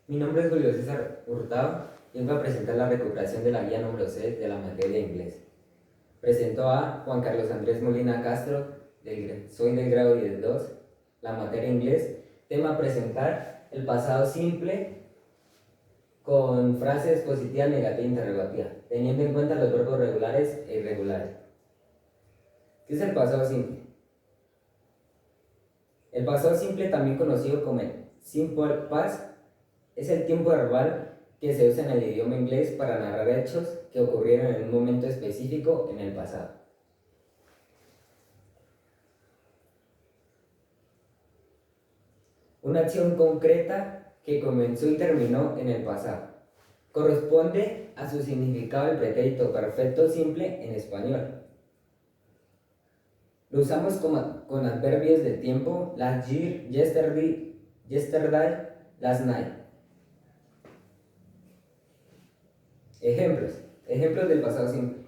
Mi nombre es Julio César Hurtado y vengo a presentar la recuperación de la guía número 6 de la materia de inglés. Presento a Juan Carlos Andrés Molina Castro, soy del grado 10.2, la materia de inglés. Tema a presentar el pasado simple con frases positiva, negativa e interrogativa, teniendo en cuenta los verbos regulares e irregulares. ¿Qué es el pasado simple? El pasado simple, también conocido como el simple past, es el tiempo verbal que se usa en el idioma inglés para narrar hechos que ocurrieron en un momento específico en el pasado. Una acción concreta que comenzó y terminó en el pasado. Corresponde a su significado el pretérito perfecto simple en español. Lo usamos con adverbios de tiempo, last year, yesterday, last night. Ejemplos del pasado simple.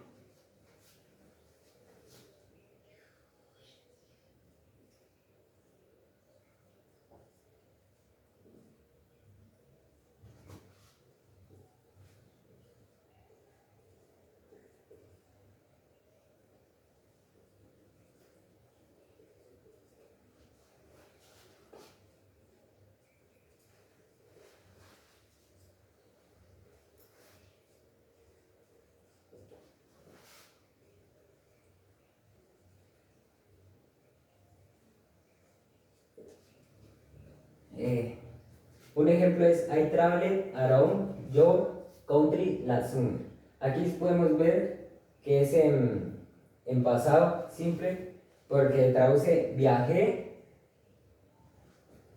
Un ejemplo es I traveled around your country last summer. Aquí podemos ver que es en pasado simple porque traduce viajé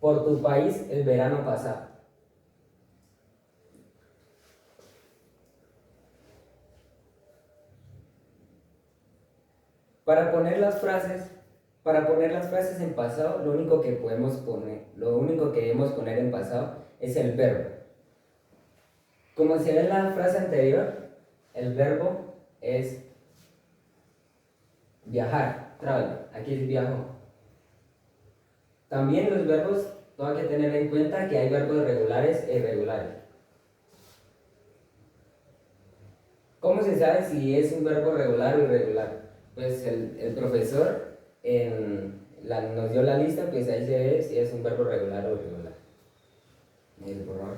por tu país el verano pasado. Para poner las frases en pasado, lo único que debemos poner en pasado es el verbo. Como se ve en la frase anterior, el verbo es viajar, travel. Aquí es viajó. También los verbos, tengo que tener en cuenta que hay verbos regulares e irregulares. ¿Cómo se sabe si es un verbo regular o irregular? Pues el profesor nos dio la lista, pues ahí se ve si es un verbo regular o irregular. Por favor.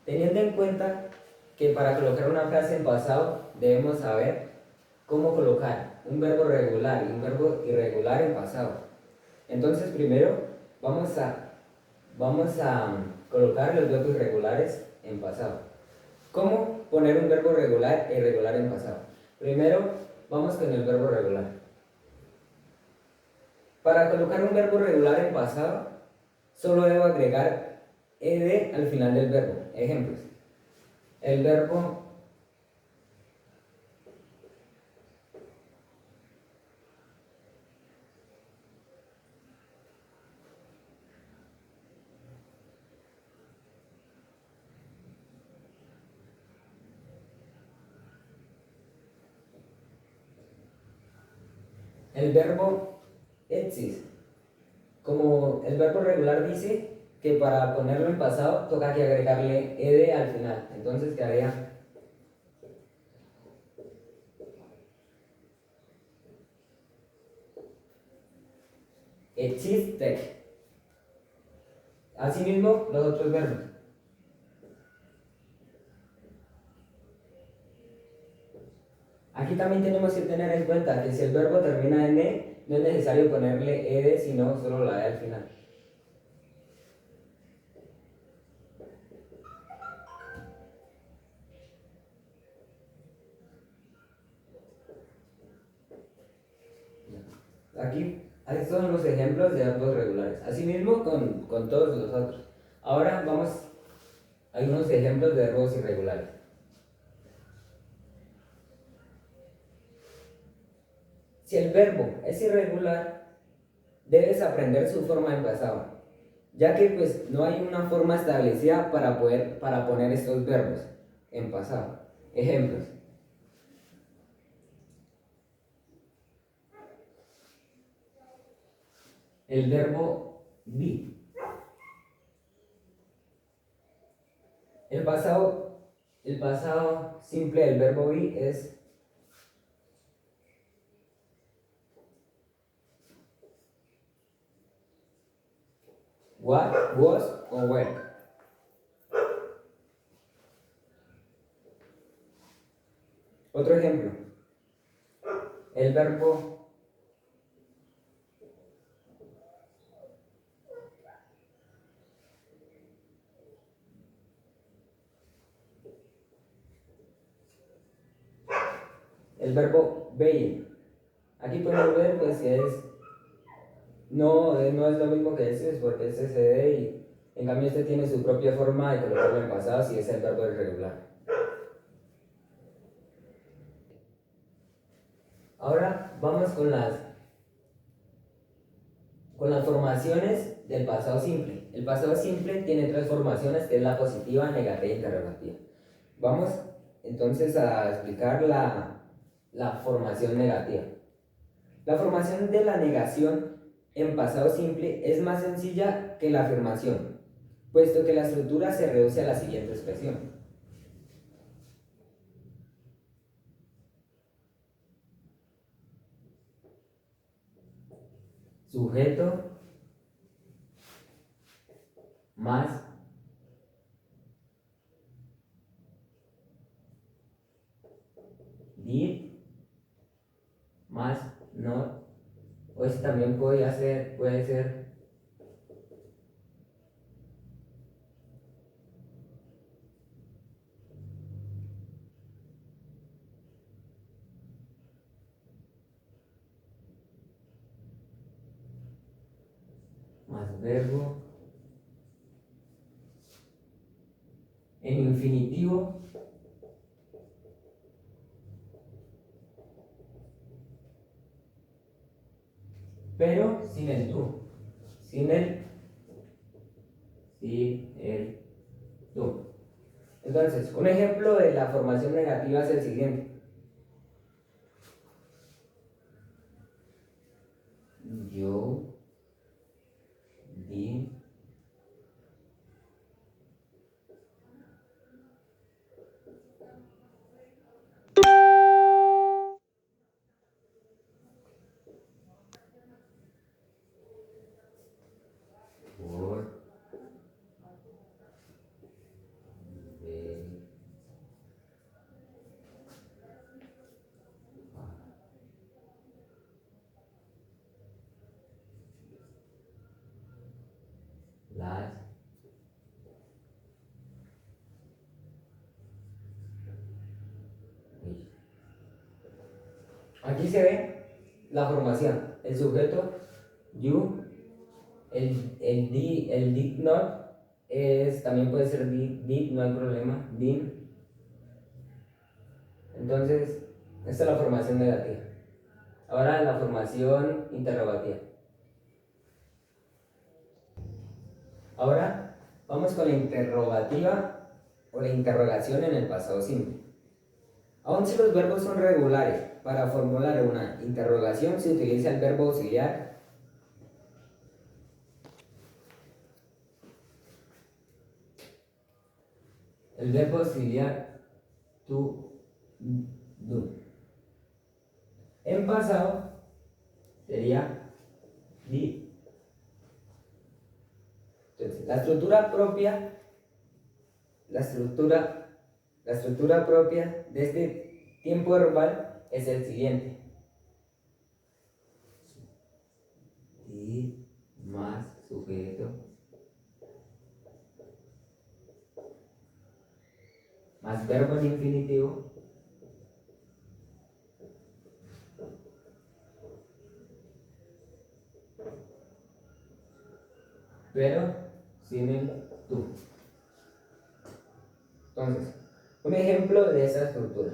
Teniendo en cuenta que para colocar una frase en pasado debemos saber cómo colocar un verbo regular y un verbo irregular en pasado. Entonces primero vamos a colocar los verbos irregulares en pasado. ¿Cómo poner un verbo regular e irregular en pasado? Primero vamos con el verbo regular. Para colocar un verbo regular en pasado, solo debo agregar ed al final del verbo. Ejemplos. El verbo exist. Como el verbo regular dice que para ponerlo en pasado toca que agregarle ed al final. Entonces quedaría existed. Asimismo, los otros verbos. Aquí también tenemos que tener en cuenta que si el verbo termina en e, no es necesario ponerle ed, sino solo la e al final. Aquí, estos son los ejemplos de verbos regulares. Asimismo, con todos los otros. Ahora vamos a algunos ejemplos de verbos irregulares. Si el verbo es irregular, debes aprender su forma en pasado, ya que pues no hay una forma establecida para poner estos verbos en pasado. Ejemplos. El verbo be. El pasado simple del verbo be es what, was o were. Otro ejemplo. El verbo being. Aquí podemos ver pues que no es lo mismo que ese, porque ese se ve y en cambio este tiene su propia forma de colocarlo en pasado si es el verbo irregular. Ahora vamos con las formaciones del pasado simple. El pasado simple tiene tres formaciones, que es la positiva, negativa e interrogativa. Vamos entonces a explicar la formación negativa. La formación de la negación en pasado simple es más sencilla que la afirmación, puesto que la estructura se reduce a la siguiente expresión. Sujeto más did más not, o este también puede ser más verbo en infinitivo pero sin el tú, sin el tú. Entonces, un ejemplo de la formación negativa es el siguiente. Yo di por ver las. Aquí se ve la formación, el sujeto, you, el did not, también puede ser did, no hay problema, did. Entonces, esta es la formación negativa. Ahora la formación interrogativa. Ahora vamos con la interrogativa o la interrogación en el pasado simple. Aun si los verbos son regulares, para formular una interrogación se utiliza el verbo auxiliar to do. En pasado sería did. Entonces, la estructura propia de este tiempo verbal es el siguiente. Did más sujeto más verbo en infinitivo pero sin el tú. Entonces, un ejemplo de esa estructura.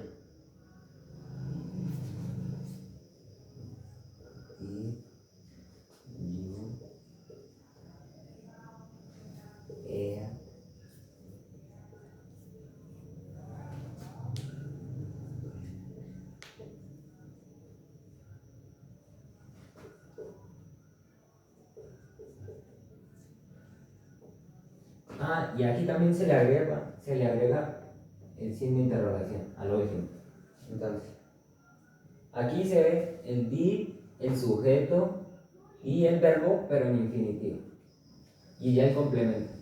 Y aquí también se le agrega el signo de interrogación a lo último. Entonces, aquí se ve el did, el sujeto y el verbo, pero en infinitivo. Y ya el complemento.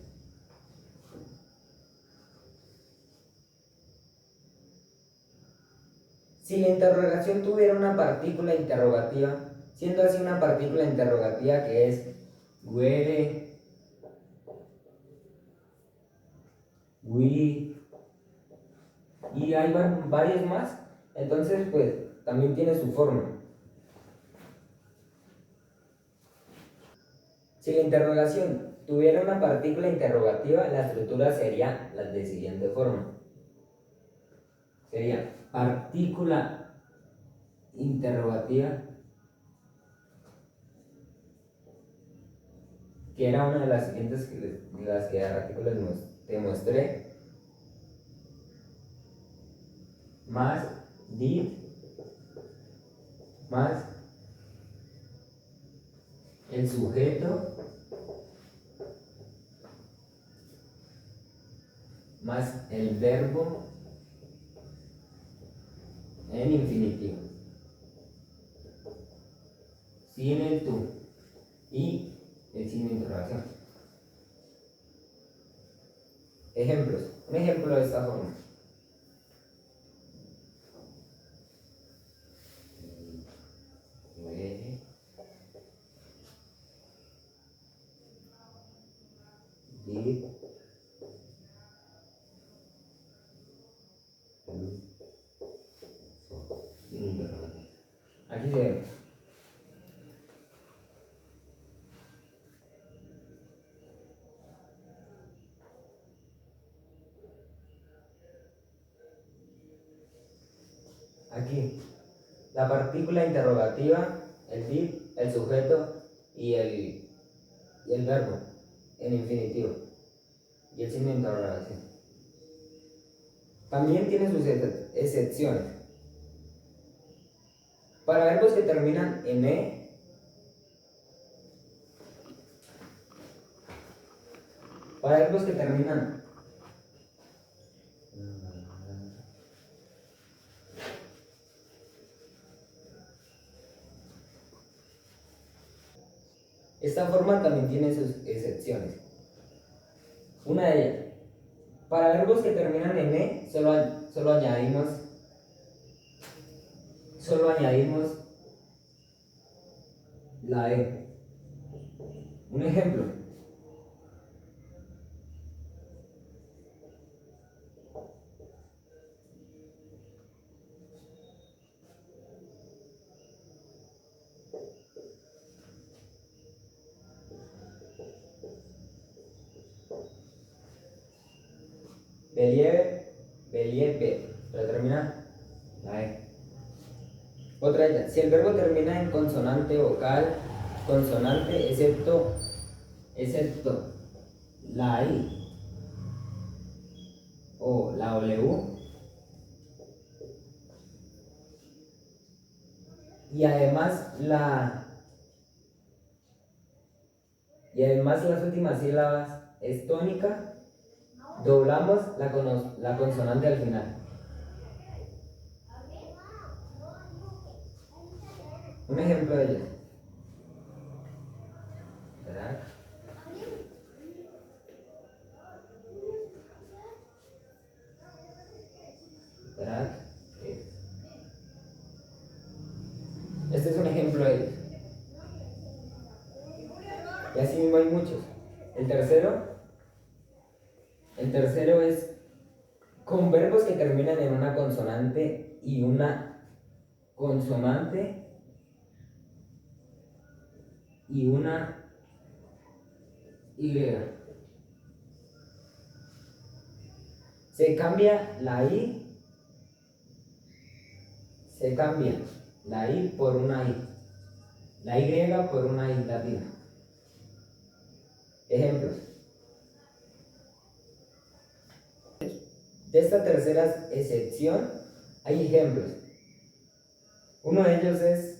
Si la interrogación tuviera una partícula interrogativa, siendo así una partícula interrogativa que es where, we, y hay varios más, entonces pues también tiene su forma. Si la interrogación tuviera una partícula interrogativa, la estructura sería la de siguiente forma. Sería partícula interrogativa, que era una de las siguientes que a ratito te mostré, más did, más el sujeto, más el verbo en infinitivo, sin el tú y el signo de interrogación. Ejemplos. Un ejemplo de esta forma. Did aquí se ve. Aquí, la partícula interrogativa, el did, el sujeto y el verbo en infinitivo y el signo de interrogación. También tiene sus excepciones. Para verbos que terminan en para verbos que terminan esta forma también tiene sus excepciones. Una de ellas, para verbos que terminan en solo añadimos la E. Un ejemplo. Believe, pero termina la E. Otra de ellas, si el verbo termina en consonante vocal, consonante, excepto la I o la W, y además las últimas sílabas es tónica, doblamos la consonante al final. Un ejemplo de ello. ¿Verdad? ¿Verdad? Este es un ejemplo de ello. Y así mismo hay muchos. El tercero es con verbos que terminan en una consonante y una consonante y una Y. Se cambia la I por una I. La Y por una I latina. Ejemplos. De esta tercera excepción hay ejemplos. Uno de ellos es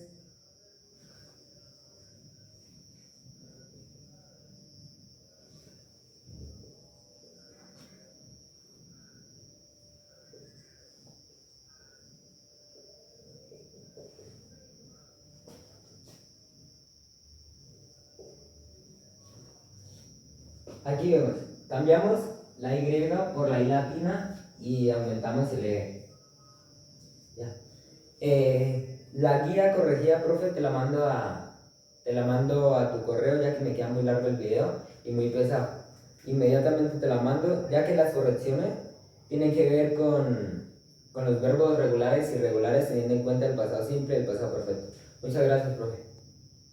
Aquí vemos, cambiamos la Y por la I latina y aumentamos el E. Ya. La guía corregida, profe, te la mando a tu correo, ya que me queda muy largo el video y muy pesado. Inmediatamente te la mando, ya que las correcciones tienen que ver con los verbos regulares y irregulares, teniendo en cuenta el pasado simple y el pasado perfecto. Muchas gracias, profe.